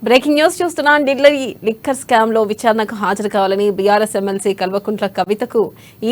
Breaking news చూస్తున్నాం. Delhi liquor scam లో విచారణకు హాజరు కావాలని బీఆర్ఎస్ ఎమ్మెల్సీ కల్వకుంట్ల కవితకు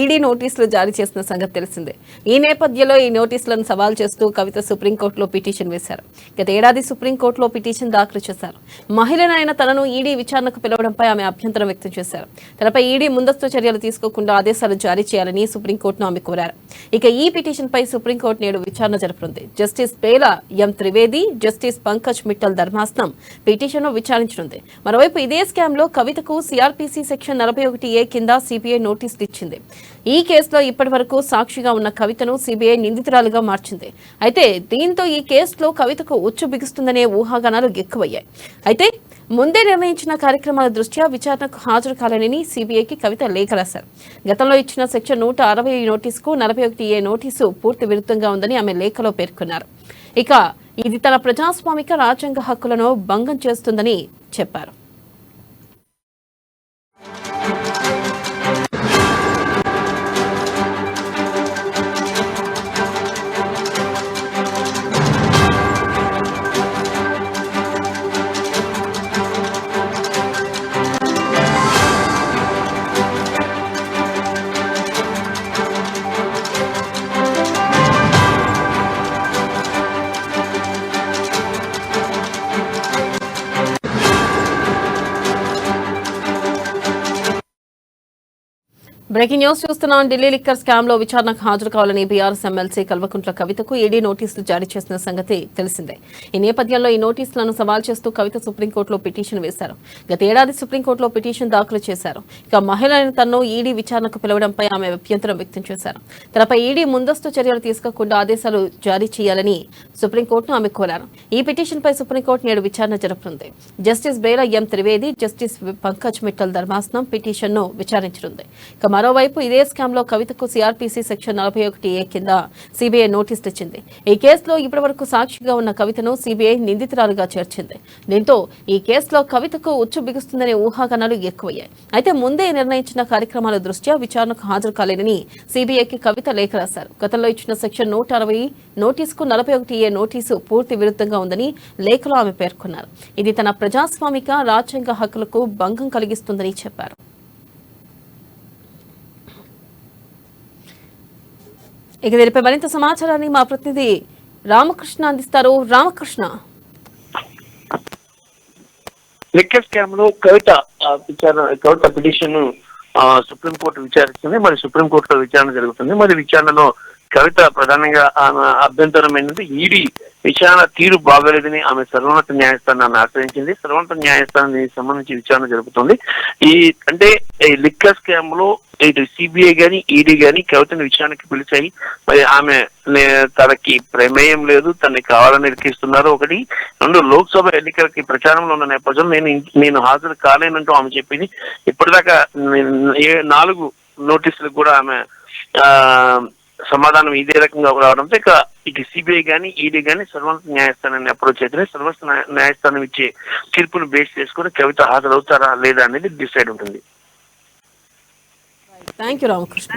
ఈడీ నోటీసులు జారీ చేసిన సంగతి తెలిసిందే. ఈ నేపథ్యంలో ఈ నోటీసులను సవాల్ చేస్తూ కవిత సుప్రీంకోర్టులో పిటిషన్ వేశారు. గత ఏడాది సుప్రీంకోర్టులో పిటిషన్ దాఖలు చేశారు. మహిళనైన తనను ఈడీ విచారణకు పిలవడంపై ఆమె అభ్యంతరం వ్యక్తం చేశారు. తనపై ఈడీ ముందస్తు చర్యలు తీసుకోకుండా ఆదేశాలు జారీ చేయాలని సుప్రీంకోర్టును ఆమె కోరారు. ఇక ఈ పిటిషన్ పై సుప్రీంకోర్టు నేడు విచారణ జరపనుంది. జస్టిస్ పేలా ఎం త్రివేది, జస్టిస్ పంకజ్ మిట్టల్ ధర్మాసనం పిటిషన్ విచారించనుంది. మరోవైపు ఇదే స్కామ్ లో కవితకు సిఆర్పిసి సెక్షన్ 41A కింద సిబిఐ నోటీసులు ఇచ్చింది. ఈ కేసులో ఇప్పటి వరకు సాక్షిగా ఉన్న కవితను సిబిఐ నిందితురాలుగా మార్చింది. అయితే దీంతో ఈ కేసులో కవితకు ఉచ్చు బిగుస్తుందనే ఊహాగానాలు ఎక్కువయ్యాయి. అయితే ముందే నిర్ణయించిన కార్యక్రమాల దృష్ట్యా విచారణకు హాజరు కాలేనని సిబిఐకి కవిత లేఖ రాశారు. గతంలో ఇచ్చిన సెక్షన్ 160 నోటీసుకు 41A నోటీసు పూర్తి విరుద్ధంగా ఉందని ఆమె లేఖలో పేర్కొన్నారు. ఇక ఇది తన ప్రజాస్వామిక రాజ్యాంగ హక్కులను భంగం చేస్తుందని చెప్పారు. బ్రేకింగ్ న్యూస్ చూస్తున్నాం. ఢిల్లీ లిక్కర్ స్కామ్ లో విచారణకు హాజరు కావాలని బీఆర్ఎస్ ఎమ్మెల్సీ కల్వకుంట్ల కవితకు ఈడీ నోటీసులు జారీ చేసిన సంగతి తెలిసిందే. ఈ నేపథ్యంలో ఈ నోటీసులను సవాల్ చేస్తూ కవిత సుప్రీంకోర్టులో పిటిషన్ వేశారు. గత ఏడాది సుప్రీంకోర్టులో పిటిషన్ దాఖలు చేశారు. ఇక మహిళలను తనను ఈడీ విచారణకు పిలవడంపై ఆమె అభ్యంతరం వ్యక్తం చేశారు. తనపై ఈడీ ముందస్తు చర్యలు తీసుకోకుండా ఆదేశాలు జారీ చేయాలని సుప్రీంకోర్టును ఆమె కోరారు. ఈ పిటిషన్ పై సుప్రీంకోర్టు నేడు విచారణ జరపనుంది. జస్టిస్ బేలా ఎం త్రివేది, జస్టిస్ పంకజ్ మిట్టల్ ధర్మాసనం పిటిషన్ ను విచారించనుంది. మరోవైపు ఇదే స్కామ్ లో కవితకు సిఆర్పిసి సెక్షన్ 41A కింద సిబిఐ నోటీసులు ఇచ్చింది. ఈ కేసులో ఇప్పటివరకు సాక్షిగా ఉన్న కవితను సిబిఐ నిందితురాలుగా చేర్చింది. దీంతో ఈ కేసులో కవితకు ఉచ్చు బిగుస్తుందనే ఊహాగానాలు ఎక్కువయ్యాయి. అయితే ముందే నిర్ణయించిన కార్యక్రమాల దృష్ట్యా విచారణకు హాజరు కాలేనని సిబిఐకి కవిత లేఖ రాశారు. గతంలో ఇచ్చిన సెక్షన్ 160 నోటీసుకు 41A నోటీసు పూర్తి విరుద్ధంగా ఉందని లేఖలో ఆమె పేర్కొన్నారు. ఇది తన ప్రజాస్వామిక రాజ్యాంగ హక్కులకు భంగం కలిగిస్తుందని చెప్పారు. ఇక దీనిపై మరింత సమాచారాన్ని మా ప్రతినిధి రామకృష్ణ అందిస్తారు. రామకృష్ణ, లిక్కర్ స్కామ్ లో కవిత పిటిషన్ సుప్రీంకోర్టు విచారిస్తుంది. మరి సుప్రీంకోర్టులో విచారణ జరుగుతుంది. మరి విచారణలో కవిత ప్రధానంగా ఆమె అభ్యంతరం ఏంటంటే ఈడీ విచారణ తీరు బాగోలేదని ఆమె సర్వోన్నత న్యాయస్థానాన్ని ఆశ్రయించింది. సర్వోన్నత న్యాయస్థానం దీనికి సంబంధించి విచారణ జరుపుతుంది. ఈ లిక్కర్ స్కామ్ లో ఇటు సిబిఐ గాని ఈడీ గాని కవితను విచారణకి పిలిచాయి. మరి ఆమె తనకి ప్రమేయం లేదు, తనకి కావాలని ఇరికిస్తున్నారు. ఒకటి, రెండు, లోక్సభ ఎన్నికలకి ప్రచారంలో ఉన్న నేపథ్యంలో నేను హాజరు కాలేనంటూ ఆమె చెప్పింది. ఇప్పటిదాకా 4 నోటీసులకు కూడా ఆమె సమాధానం ఇదే రకంగా రావడంతో ఇక సిబిఐ గానీ ఈడీ గానీ సర్వోన్నత న్యాయస్థానాన్ని అప్రోచ్ అయితే సర్వోన్నత న్యాయస్థానం ఇచ్చే తీర్పును బేస్ చేసుకుని కవిత హాజరవుతారా లేదా అనేది డిసైడ్ ఉంటుంది. Thank you Ramakrishna.